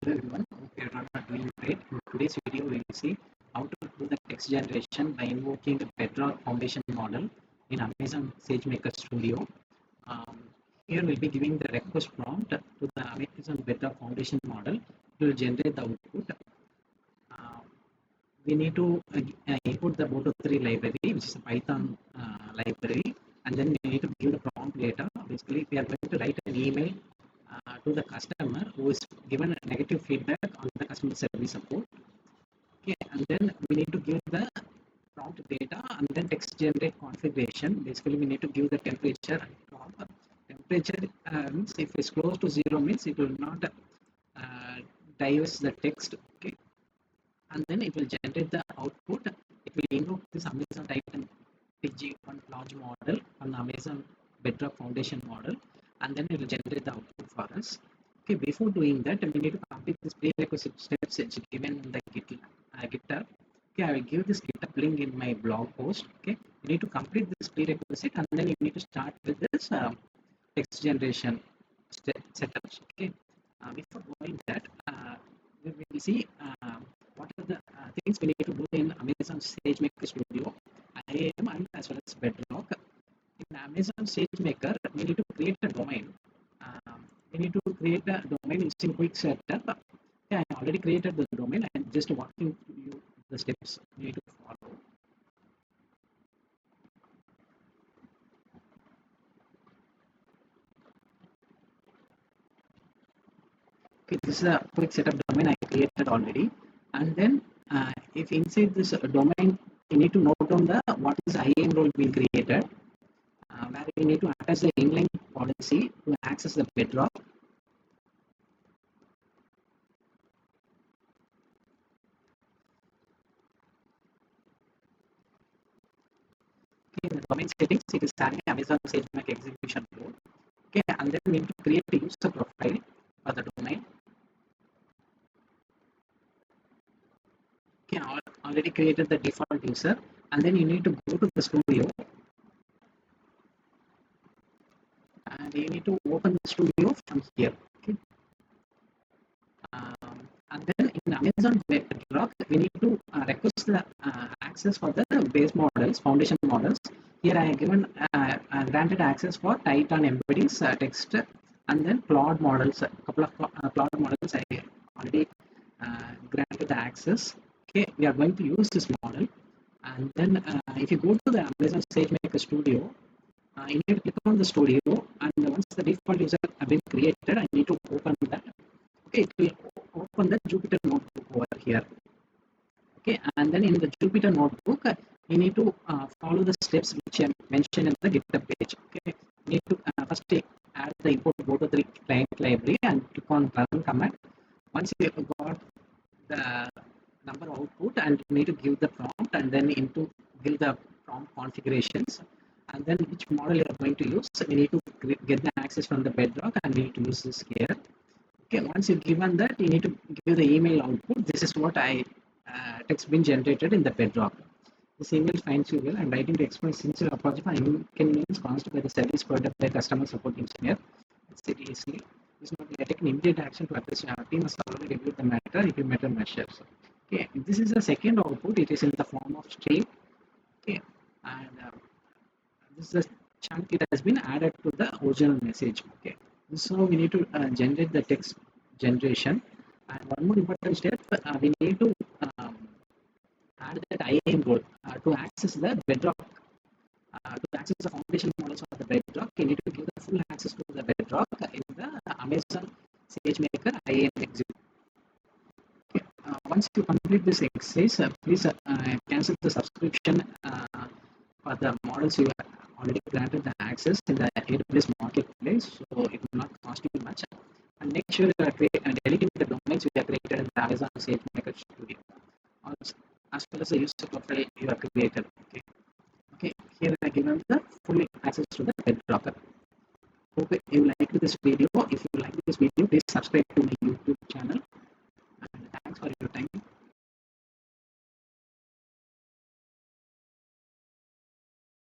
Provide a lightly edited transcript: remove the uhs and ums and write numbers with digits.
Hello everyone, hope you are doing great. In today's video, we will see how to do the text generation by invoking the Bedrock foundation model in Amazon SageMaker Studio. Um, Here we'll be giving the request prompt to the Amazon Bedrock foundation model. It will generate the output. We need to input the Boto3 library, which is a Python library, and then we need to give the prompt data. Basically, we are going to write an email to the customer who is given a negative feedback on the customer service support. Okay, and then we need to give the prompt data and then text generate configuration. Basically, we need to give the temperature prompt. Temperature means if it's close to 0 means it will not diverse the text. Okay, and then it will generate the output. It will invoke this Amazon Titan PG1 large model on the Amazon Bedrock foundation model, and then it will generate the output for us. Okay, before doing that, we need to complete this prerequisite steps it's given in the GitHub. Okay, I will give this GitHub link in my blog post. Okay, you need to complete this prerequisite, and then you need to start with this text generation setups. Okay, before doing that, we will see what are the things we need to do in Amazon SageMaker Studio, IAM, and as well as Bedrock. In Amazon SageMaker, we need to create a domain. We need to create a domain using quick setup. Yeah, I already created the domain. I'm just walking you the steps we need to follow. Okay, this is a quick setup domain I created already. And then if inside this domain, you need to note down the what is IAM role being created, where we need to attach the inline policy to access the Bedrock. Okay, the domain settings, it is having Amazon SageMaker execution role. Okay, and then we need to create a user profile for the domain. Okay, already created the default user, and then you need to go to the studio, and you need to open the studio from here. Okay, and then in Amazon Bedrock, we need to request the access for the base models, foundation models. Here I have given granted access for Titan embodies text, and then Claude models. A couple of Claude models I already granted the access. Okay, we are going to use this model, and then if you go to the Amazon SageMaker Studio, you need to click on the studio, and once the default user have been created, I need to open that. Okay, it will open the Jupyter notebook over here. Okay, and then in the Jupyter notebook, you need to follow the steps which I mentioned in the GitHub page. Okay, you need to first add the import Boto3 client library and click on run command. Once you got the number output, and you need to give the prompt, and then into give the prompt configurations, and then which model you are going to use. We need to get the access from the Bedrock, and we need to use this here. Okay, once you've given that, you need to give the email output. This is what text been generated in the Bedrock. This email finds you well. I'm writing to express sincere apology for inconvenience caused by the service provided by customer support engineer. Seriously, this not taking immediate action to address your team has already reviewed the matter, implemented measures. Okay, this is the second output. It is in the form of string. Okay, and this is a chunk. It has been added to the original message. Okay, so we need to generate the text generation. And one more important step, we need to add that IAM role to access the Bedrock. To access the foundation models of the Bedrock, you need to give the full access to the Bedrock in the Amazon SageMaker IAM execute. Okay. Once you complete this exercise, please cancel the subscription for the models you have already granted the access in the AWS marketplace, so it will not cost you much. And make sure you are deleting the domains you have created in the Amazon SageMaker Studio, as well as the user profile you have created. Okay. Okay. Here I given the full access to the Bedrock. Hope you like this video. If you like this video, please subscribe to my YouTube channel. And thanks for your time.